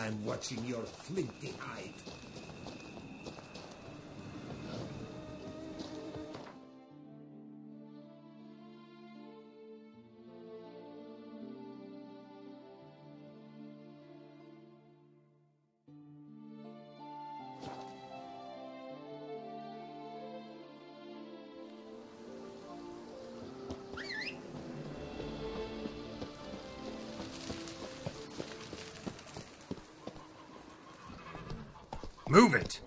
I'm watching your flinty hide. Move it!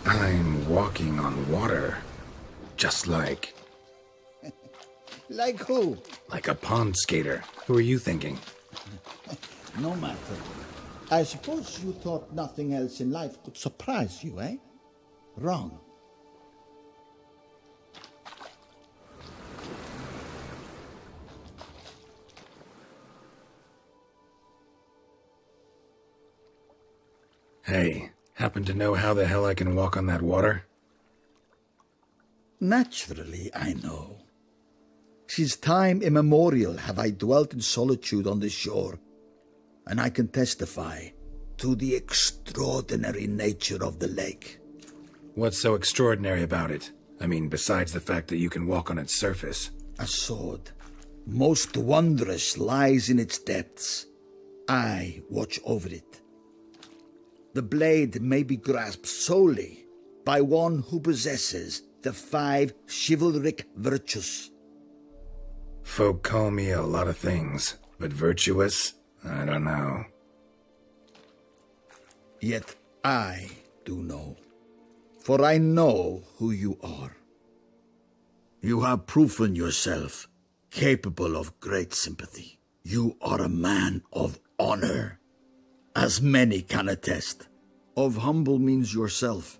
I'm walking on water. Just like... Like who? Like a pond skater. Who are you thinking? No matter. I suppose you thought nothing else in life could surprise you, eh? Wrong. Hey, happen to know how the hell I can walk on that water? Naturally, I know. Since time immemorial have I dwelt in solitude on this shore, and I can testify to the extraordinary nature of the lake. What's so extraordinary about it? I mean, besides the fact that you can walk on its surface. A sword, most wondrous, lies in its depths. I watch over it. The blade may be grasped solely by one who possesses the 5 chivalric virtues. Folk call me a lot of things, but virtuous? I don't know. Yet I do know, for I know who you are. You have proven yourself capable of great sympathy. You are a man of honor, as many can attest. Of humble means yourself.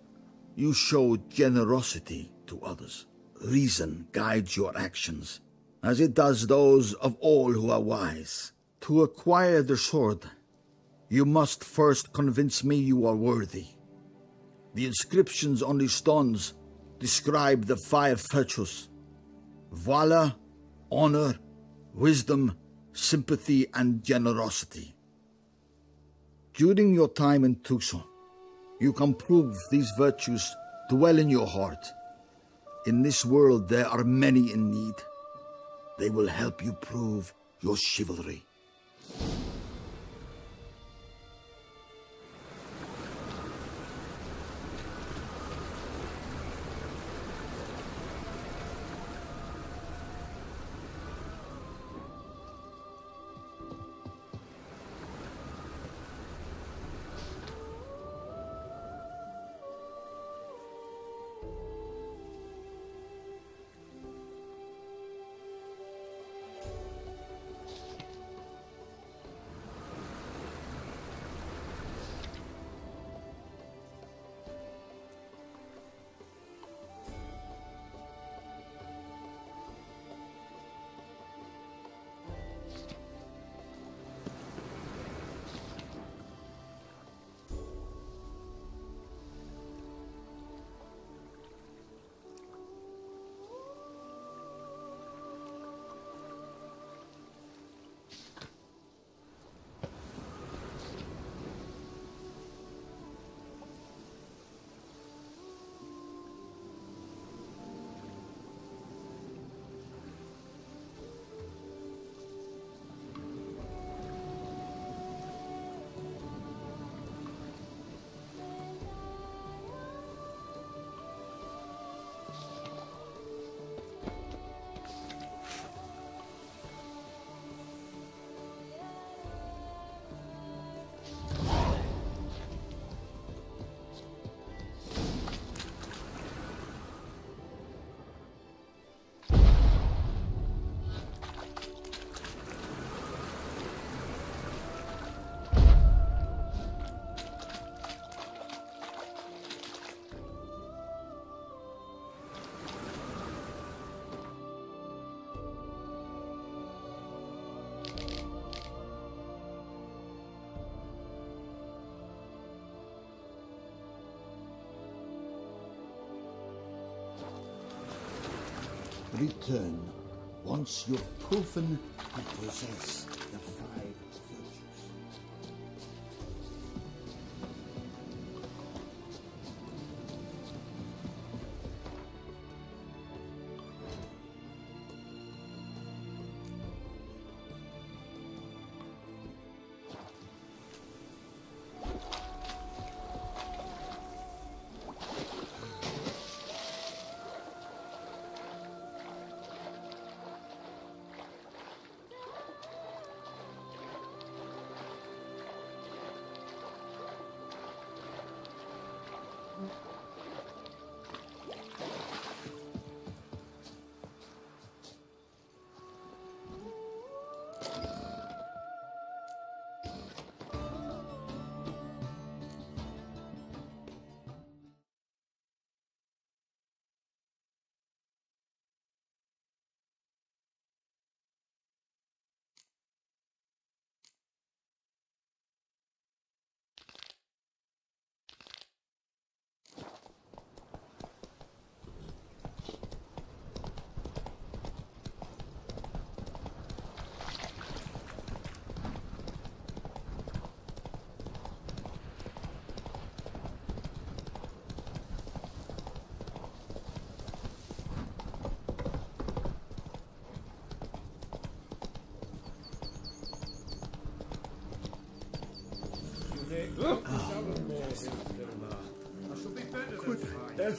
You show generosity to others. Reason guides your actions, as it does those of all who are wise. To acquire the sword, you must first convince me you are worthy. The inscriptions on the stones describe the 5 virtues: valor, honor, wisdom, sympathy, and generosity. During your time in Toussaint, you can prove these virtues dwell in your heart. In this world there are many in need. They will help you prove your chivalry. return once you've proven you possess the five virtues.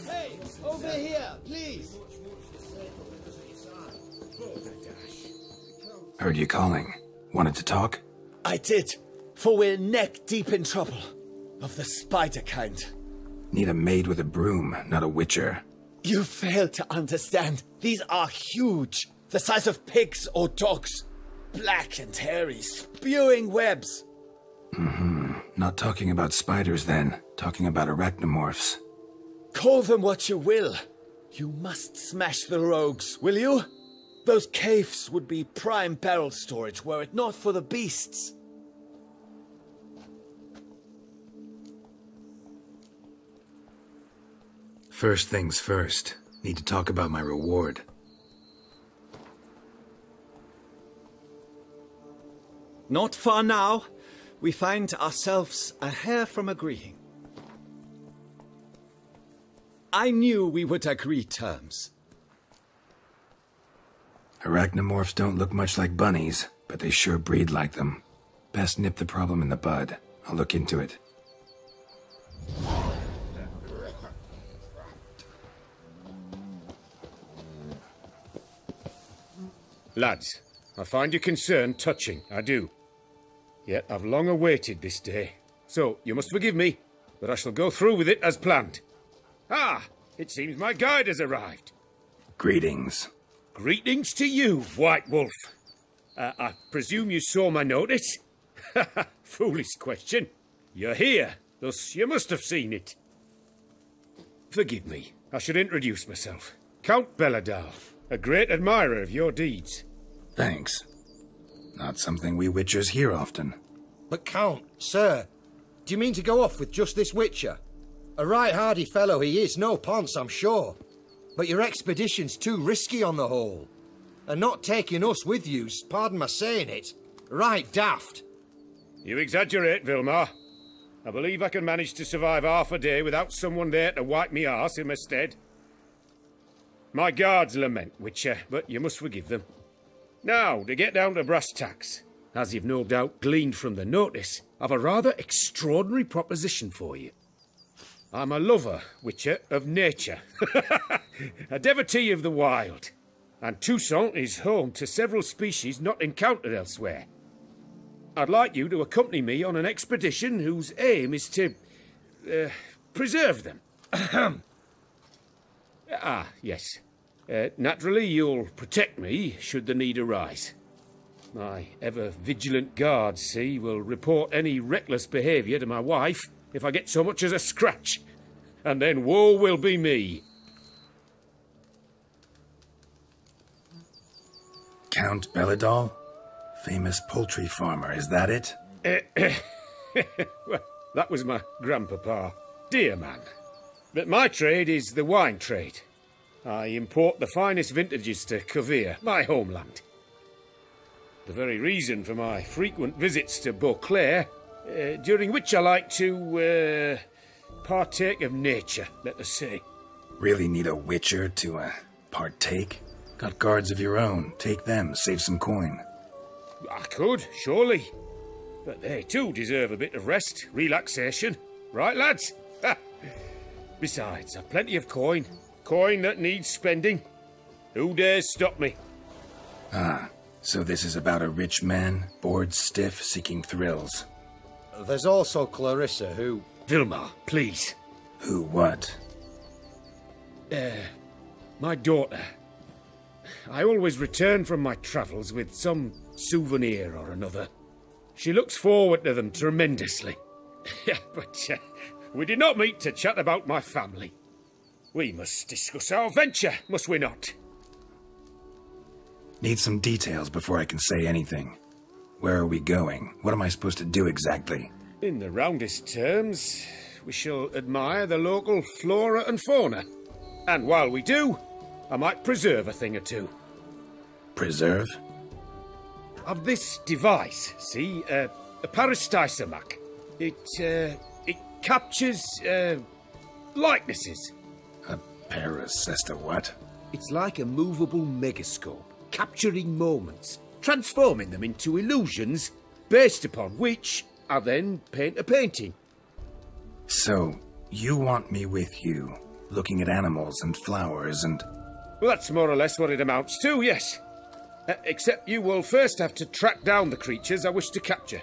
Hey, over here, please! Heard you calling. Wanted to talk? I did, for we're neck deep in trouble. Of the spider kind. Need a maid with a broom, not a witcher. You fail to understand. These are huge. The size of pigs or dogs. Black and hairy, spewing webs. Not talking about spiders then. Talking about arachnomorphs. Call them what you will. You must smash the rogues, will you? Those caves would be prime barrel storage were it not for the beasts. First things first. Need to talk about my reward. Not far now. We find ourselves a hair from agreeing. I knew we would agree terms. Arachnomorphs don't look much like bunnies, but they sure breed like them. Best nip the problem in the bud. I'll look into it. Lads, I find your concern touching, I do. Yet I've long awaited this day. So, you must forgive me, but I shall go through with it as planned. Ah, it seems my guide has arrived. Greetings. Greetings to you, White Wolf. I presume you saw my notice? Foolish question. You're here, thus you must have seen it. Forgive me, I should introduce myself. Count Belladal, a great admirer of your deeds. Thanks. Not something we witchers hear often. But Count, sir, do you mean to go off with just this witcher? A right hardy fellow he is, no ponce, I'm sure. But your expedition's too risky on the whole. And not taking us with you's, pardon my saying it, right daft. You exaggerate, Vilmar. I believe I can manage to survive half a day without someone there to wipe me arse in my stead. My guards lament, Witcher, but you must forgive them. Now, to get down to brass tacks, as you've no doubt gleaned from the notice, I've a rather extraordinary proposition for you. I'm a lover, Witcher, of nature. A devotee of the wild. And Toussaint is home to several species not encountered elsewhere. I'd like you to accompany me on an expedition whose aim is to preserve them. Yes. Naturally, you'll protect me should the need arise. My ever-vigilant guards, see, will report any reckless behaviour to my wife if I get so much as a scratch. And then woe will be me. Count Belladal? Famous poultry farmer, is that it? Well, that was my grandpapa. Dear man. But my trade is the wine trade. I import the finest vintages to Covere, my homeland. The very reason for my frequent visits to Beauclair, during which I like to, partake of nature, let us say. Really need a witcher to, partake? Got guards of your own. Take them, save some coin. I could, surely. But they too deserve a bit of rest, relaxation. Right, lads? Besides, I've plenty of coin. Coin that needs spending. Who dares stop me? Ah, so this is about a rich man, bored stiff, seeking thrills. There's also Clarissa, who... Vilmar, please. Who what? My daughter. I always return from my travels with some souvenir or another. She looks forward to them tremendously. But we did not meet to chat about my family. We must discuss our venture, must we not? Need some details before I can say anything. Where are we going? What am I supposed to do exactly? In the roundest terms, we shall admire the local flora and fauna. And while we do, I might preserve a thing or two. Preserve? Of this device, see, a parastysamac. It captures, likenesses. A parasesta what? It's like a movable megascope, capturing moments, transforming them into illusions, Based upon which I then paint a painting. So, you want me with you, looking at animals and flowers and... Well, that's more or less what it amounts to, yes. Except you will first have to track down the creatures I wish to capture.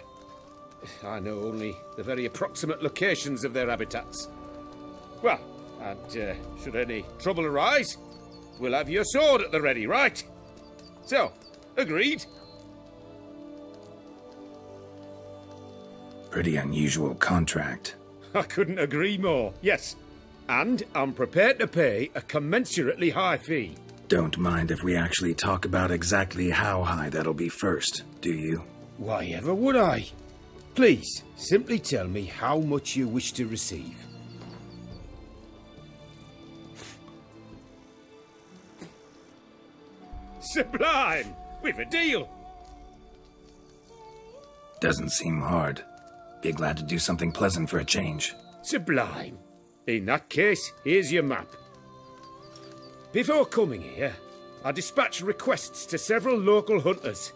I know only the very approximate locations of their habitats. Well, and should any trouble arise, we'll have your sword at the ready, right? So, agreed? Pretty unusual contract. I couldn't agree more, yes. And I'm prepared to pay a commensurately high fee. Don't mind if we actually talk about exactly how high that'll be first, do you? why ever would I? Please, simply tell me how much you wish to receive. Sublime! We've a deal! Doesn't seem hard. Be glad to do something pleasant for a change. Sublime. In that case, here's your map. Before coming here, I dispatched requests to several local hunters.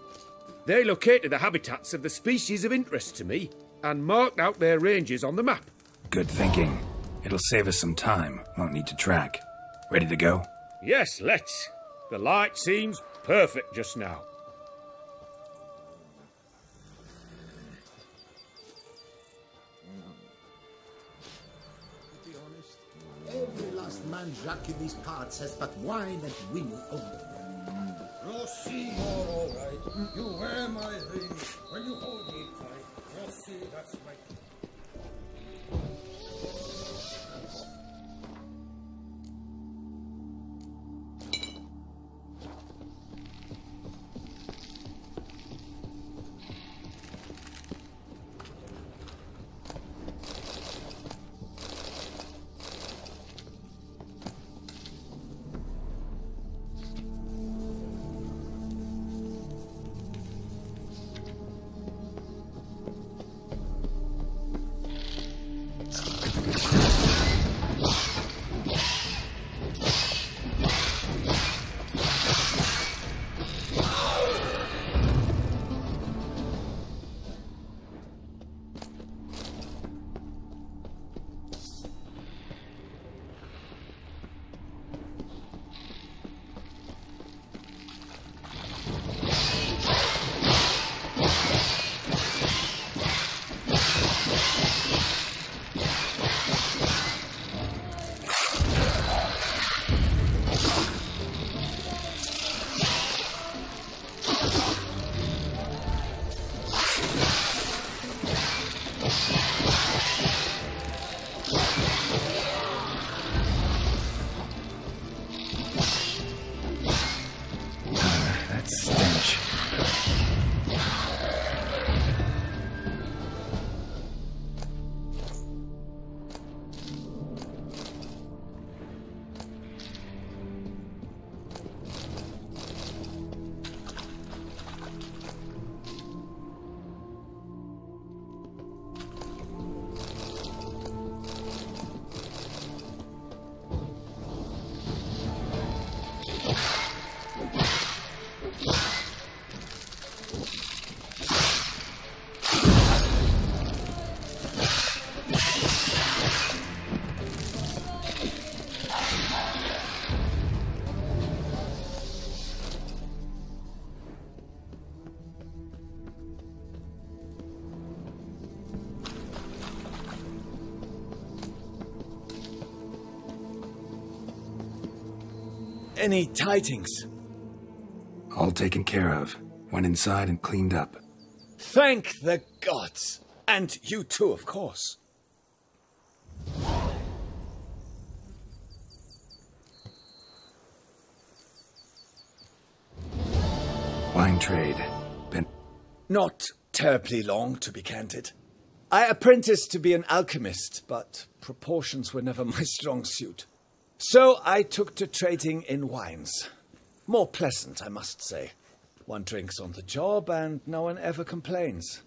They located the habitats of the species of interest to me and marked out their ranges on the map. Good thinking. It'll save us some time. Won't need to track. Ready to go? Yes, let's. The light seems perfect just now. Every last man Jacques in these parts has but wine and wind only. Rossi, you're all right. You wear my ring when you hold me tight. Rossi, that's right. Any tidings? All taken care of. Went inside and cleaned up. Thank the gods. And you too, of course. Wine trade. Been... Not terribly long, to be candid. I apprenticed to be an alchemist, but proportions were never my strong suit. So I took to trading in wines. More pleasant, I must say. One drinks on the job and no one ever complains.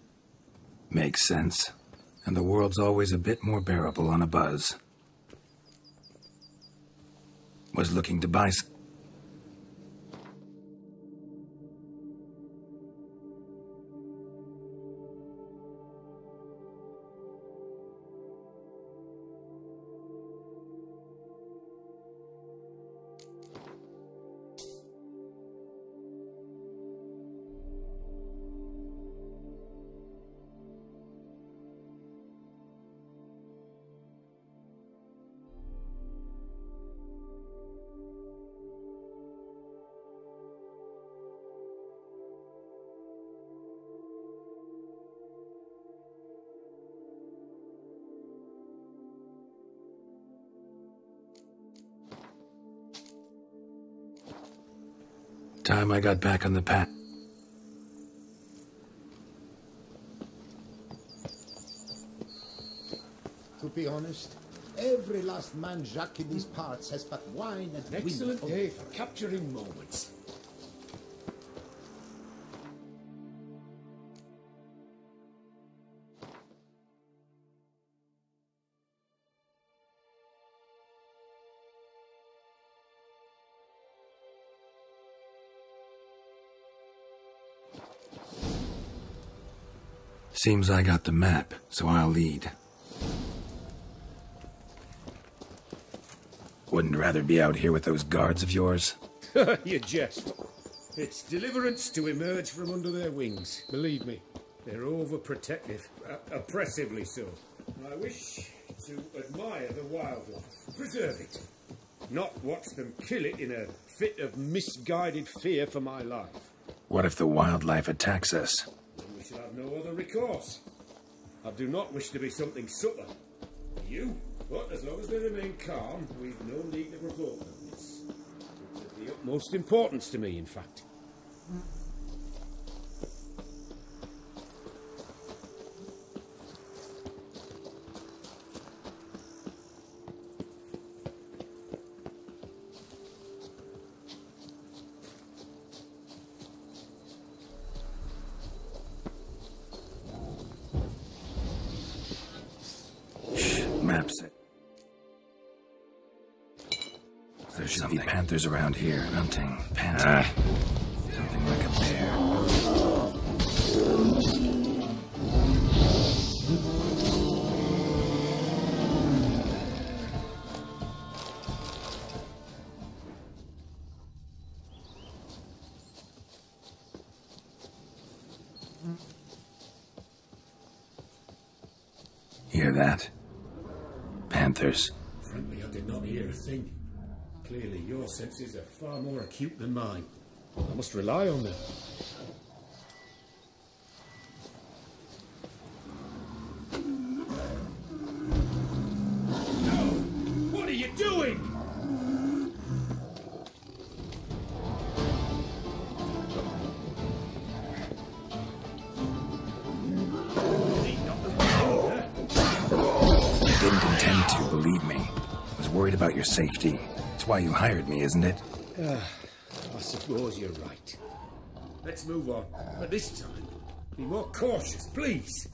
Makes sense. And the world's always a bit more bearable on a buzz. Was looking to buy... Time I got back on the path. To be honest, every last man Jacques in these parts has but wine and An excellent day for capturing moments. Seems I got the map, so I'll lead. Wouldn't rather be out here with those guards of yours? You jest. It's deliverance to emerge from under their wings. Believe me, they're overprotective, oppressively so. I wish to admire the wildlife, preserve it, not watch them kill it in a fit of misguided fear for my life. What if the wildlife attacks us? Then we shall have no other recourse. I do not wish to be something subtle. You? But as long as they remain calm, we've no need to provoke them. It's of the utmost importance to me, in fact. Maps it. There should be panthers around here, hunting, panting. Something like a bear. Hear that? Panthers. Frankly, I did not hear a thing. Clearly, your senses are far more acute than mine. I must rely on them. No! What are you doing? Didn't intend to, believe me. Was worried about your safety. That's why you hired me, isn't it? I suppose you're right. Let's move on. But this time, be more cautious, please.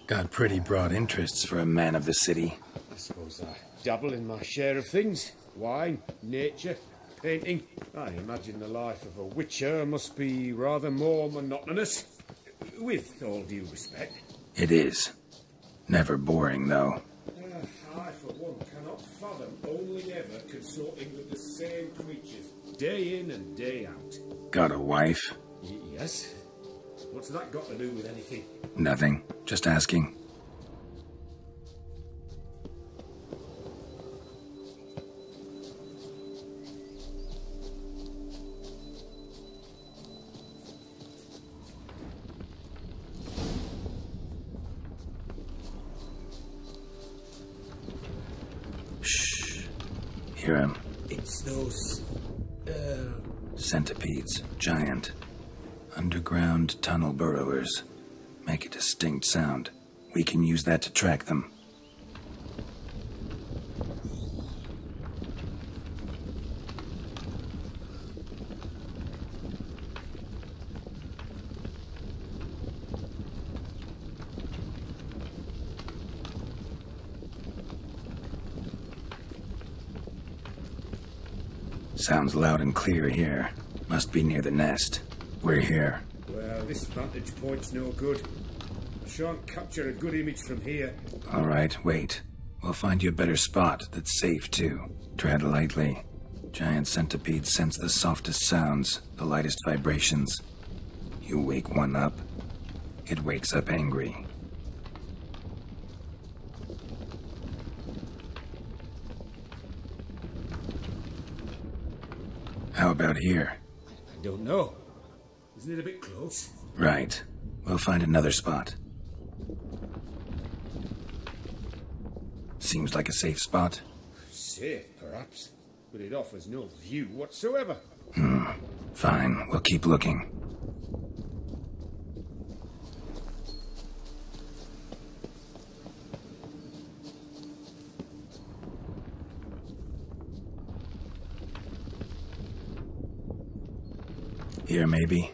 Got pretty broad interests for a man of the city. I suppose I dabble in my share of things. Wine, nature, painting. I imagine the life of a witcher must be rather more monotonous. With all due respect. It is. Never boring, though. I, for one, cannot fathom only happily ever consorting with the same creatures, day in and day out. Got a wife? Yes? What's that got to do with anything? Nothing. Just asking. Hear him. It's those... Centipedes. Giant. Underground tunnel burrowers. Make a distinct sound. We can use that to track them. Sounds loud and clear here. Must be near the nest. We're here. Well, this vantage point's no good. I shan't capture a good image from here. All right, wait. We'll find you a better spot that's safe, too. Tread lightly. Giant centipedes sense the softest sounds, the lightest vibrations. You wake one up, it wakes up angry. How about here? I don't know. Isn't it a bit close? Right. We'll find another spot. Seems like a safe spot. Safe, perhaps. But it offers no view whatsoever. Fine. We'll keep looking. Here, maybe.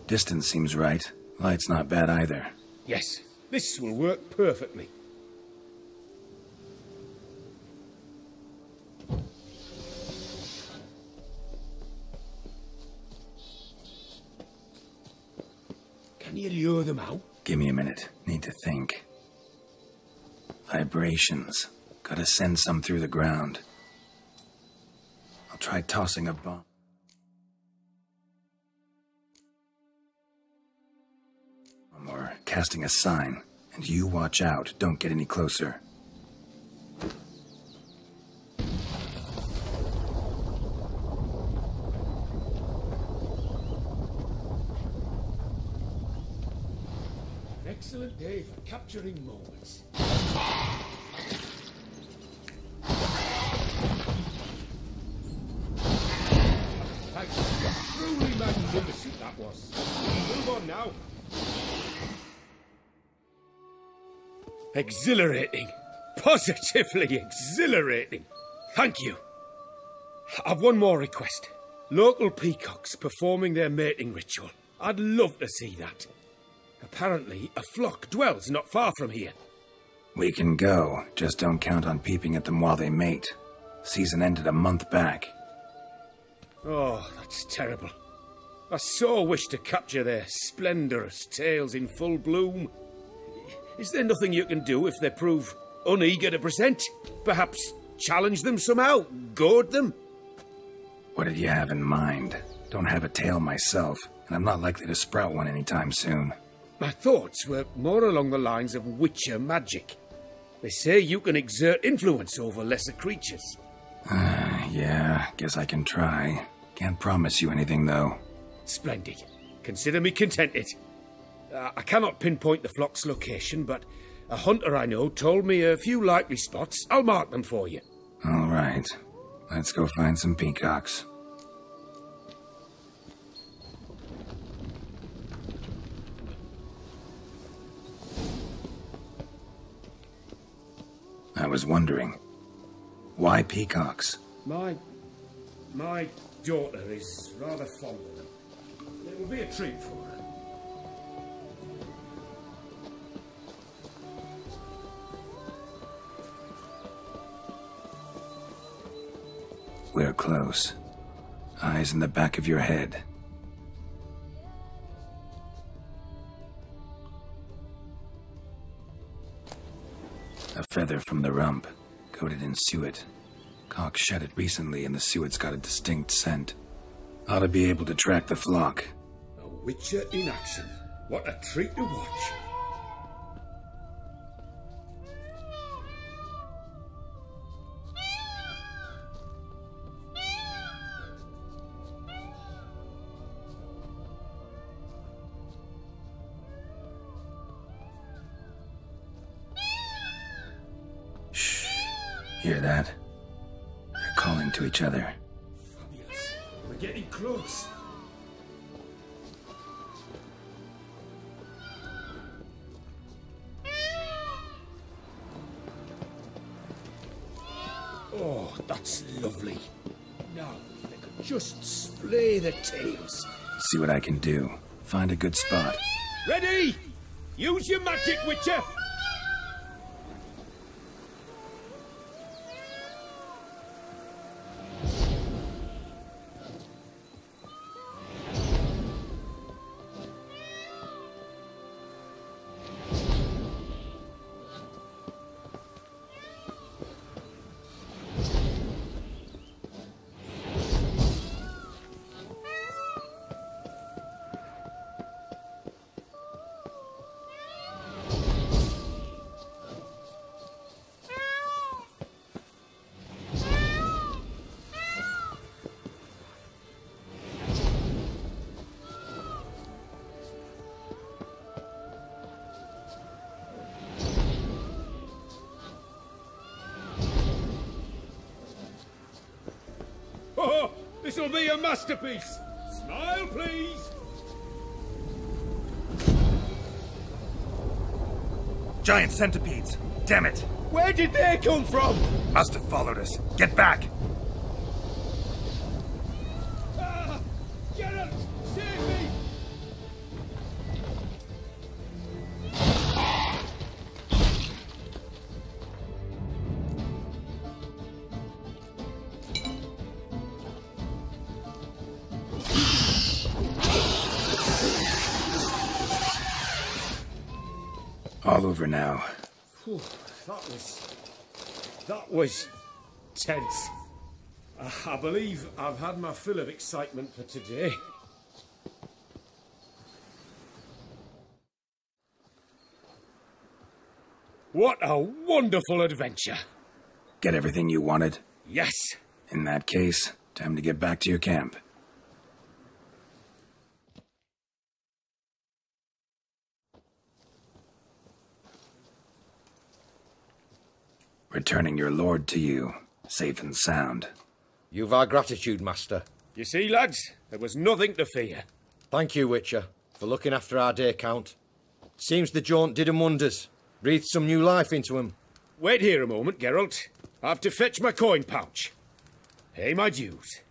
Distance seems right. Light's not bad either. Yes, this will work perfectly. Can you lure them out? Give me a minute. Need to think. Vibrations. Gotta send some through the ground. I'll try tossing a bomb. Or casting a sign. And you watch out. Don't get any closer. An excellent day for capturing moments. Thanks. Truly magnificent that was. Move on now. Exhilarating. Positively exhilarating. Thank you. I've one more request. Local peacocks performing their mating ritual. I'd love to see that. Apparently, a flock dwells not far from here. We can go. Just don't count on peeping at them while they mate. Season ended a month back. Oh, that's terrible. I so wish to capture their splendorous tails in full bloom. Is there nothing you can do if they prove uneager to present? Perhaps challenge them somehow? Goad them? What did you have in mind? Don't have a tail myself, and I'm not likely to sprout one anytime soon. My thoughts were more along the lines of witcher magic. They say you can exert influence over lesser creatures. Yeah, guess I can try. Can't promise you anything, though. Splendid. Consider me contented. I cannot pinpoint the flock's location, but a hunter I know told me a few likely spots. I'll mark them for you. All right. Let's go find some peacocks. I was wondering, why peacocks? My daughter is rather fond of them. It will be a treat for her. We're close. Eyes in the back of your head. A feather from the rump, coated in suet. Cock shed it recently and the suet's got a distinct scent. Ought to be able to track the flock. A witcher in action. What a treat to watch. Shh. Hear that? They're calling to each other. Fabulous. We're getting close. Oh, that's lovely. Now, if they could just splay the tails. See what I can do. Find a good spot. Ready? Use your magic, Witcher! Oh, this'll be a masterpiece! Smile, please! Giant centipedes! Damn it! Where did they come from? Must have followed us. Get back! Ah! Geralt! Save me! All over now. Whew, that was tense. I believe I've had my fill of excitement for today. What a wonderful adventure! Get everything you wanted? Yes. In that case, time to get back to your camp. Returning your lord to you, safe and sound. You've our gratitude, Master. You see, lads, there was nothing to fear. Thank you, Witcher, for looking after our day count. Seems the jaunt did 'em wonders. Breathed some new life into 'em. Wait here a moment, Geralt. I have to fetch my coin pouch. Pay my dues.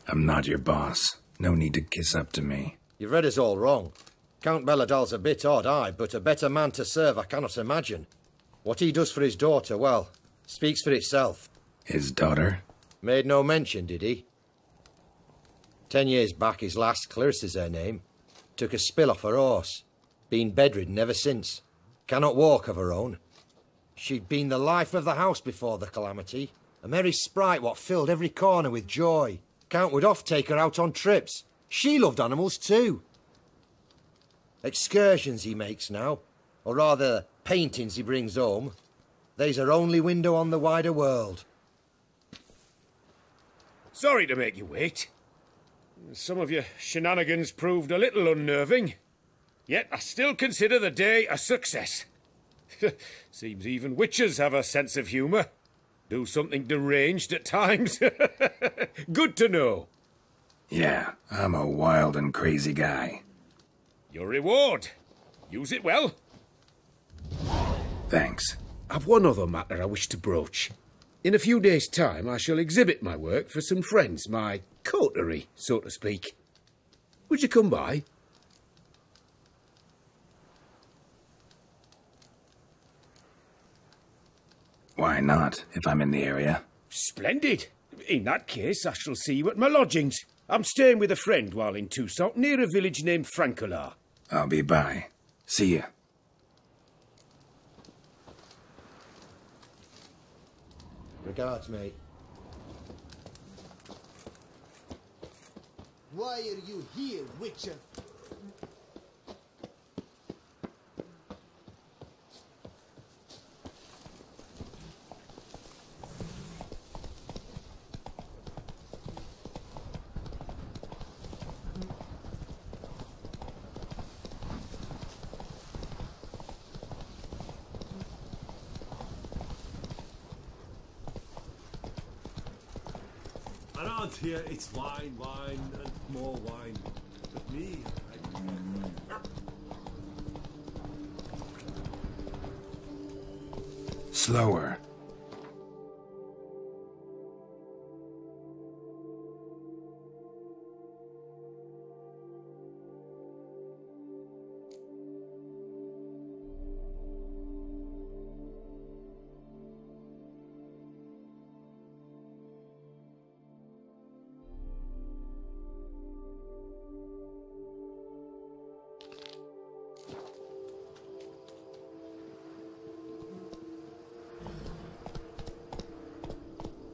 I'm not your boss. No need to kiss up to me. You've read us all wrong. Count Belladal's a bit odd, aye, but a better man to serve I cannot imagine. What he does for his daughter, well, speaks for itself. His daughter? Made no mention, did he? 10 years back, his last, Clarissa's her name, took a spill off her horse. Been bedridden ever since. Cannot walk of her own. She'd been the life of the house before the calamity. A merry sprite what filled every corner with joy. Count would oft take her out on trips. She loved animals too. Excursions he makes now, or rather paintings he brings home. They's her only window on the wider world. Sorry to make you wait. Some of your shenanigans proved a little unnerving. Yet I still consider the day a success. Seems even witches have a sense of humour. Do something deranged at times. Good to know. Yeah, I'm a wild and crazy guy. Your reward. Use it well. Thanks. I've one other matter I wish to broach. In a few days' time, I shall exhibit my work for some friends, my coterie, so to speak. Would you come by? Why not, if I'm in the area? Splendid. In that case, I shall see you at my lodgings. I'm staying with a friend while in Toussaint, near a village named Francolar. I'll be by. See ya. Regards, mate. Why are you here, Witcher? Around here, it's wine, wine, and more wine. But me, Slower.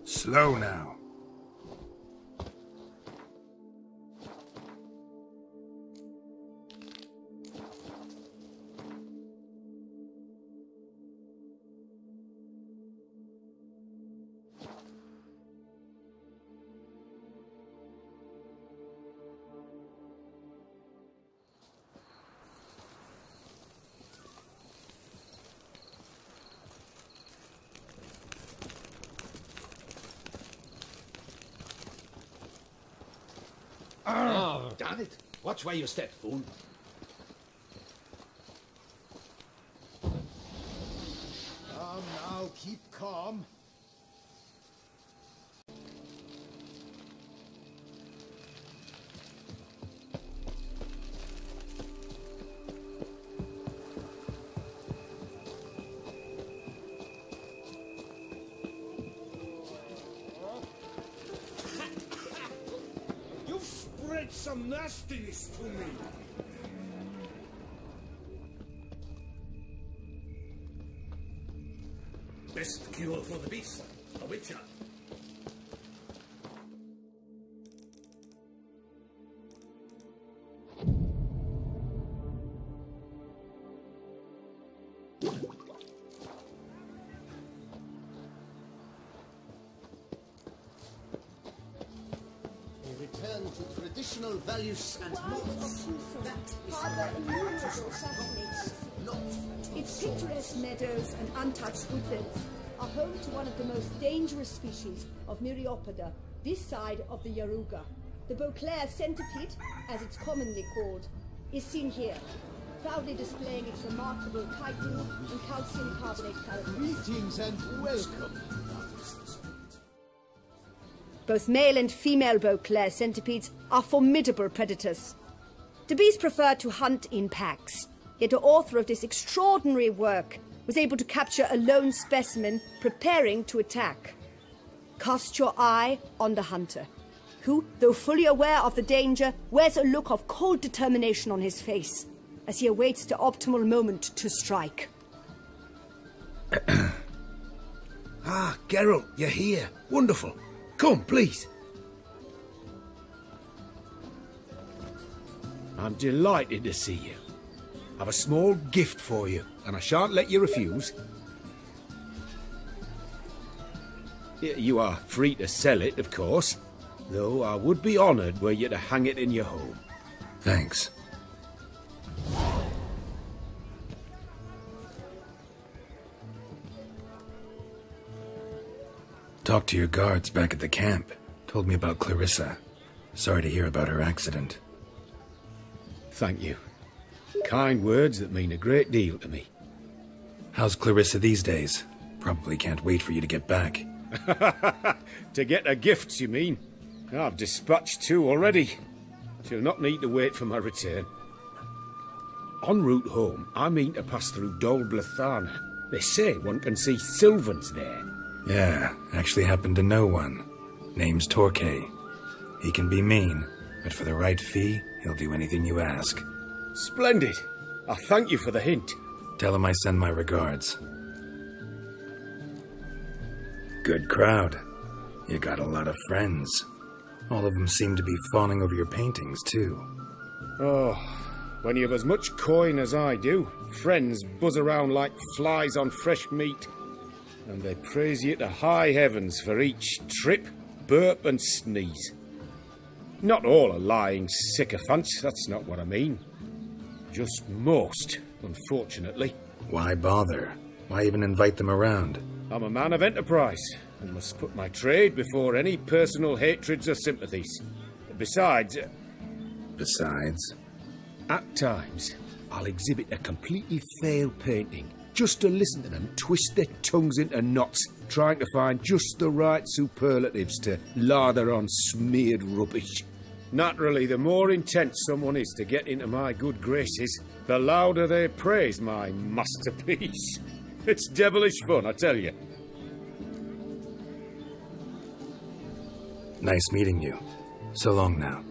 Slow now. Oh, damn it. Watch where you step, fool. Now, keep calm. You've spread some nastiness to me. Best cure for the beast, a witcher. We return to traditional values and norms. Its picturesque meadows and untouched woodlands are home to one of the most dangerous species of Myriapoda, this side of the Yaruga. The Beauclair centipede, as it's commonly called, is seen here, proudly displaying its remarkable chitin and calcium carbonate characteristics. Greetings and welcome. Both male and female Beauclair centipedes are formidable predators. The bees prefer to hunt in packs, yet the author of this extraordinary work was able to capture a lone specimen preparing to attack. Cast your eye on the hunter, who, though fully aware of the danger, wears a look of cold determination on his face as he awaits the optimal moment to strike. Ah, Geralt, you're here. Wonderful. Come, please. I'm delighted to see you. I've a small gift for you, and I shan't let you refuse. You are free to sell it, of course, though I would be honoured were you to hang it in your home. Thanks. Talked to your guards back at the camp. Told me about Clarissa. Sorry to hear about her accident. Thank you. Kind words that mean a great deal to me. How's Clarissa these days? Probably can't wait for you to get back. To get her gifts, you mean? I've dispatched 2 already. She'll not need to wait for my return. En route home, I mean to pass through Dol Blathana. They say one can see Sylvans there. Yeah, actually happen to know one. Name's Torquay. He can be mean, but for the right fee, he'll do anything you ask. Splendid. I thank you for the hint. Tell him I send my regards. Good crowd. You got a lot of friends. All of them seem to be fawning over your paintings, too. Oh, when you have as much coin as I do, friends buzz around like flies on fresh meat. And they praise you to high heavens for each trip, burp and sneeze. Not all are lying sycophants, that's not what I mean. Just most, unfortunately. Why bother? Why even invite them around? I'm a man of enterprise, and must put my trade before any personal hatreds or sympathies. Besides... Besides? At times, I'll exhibit a completely failed painting, just to listen to them twist their tongues into knots, trying to find just the right superlatives to lather on smeared rubbish. Naturally, the more intent someone is to get into my good graces, the louder they praise my masterpiece. It's devilish fun, I tell you. Nice meeting you. So long now.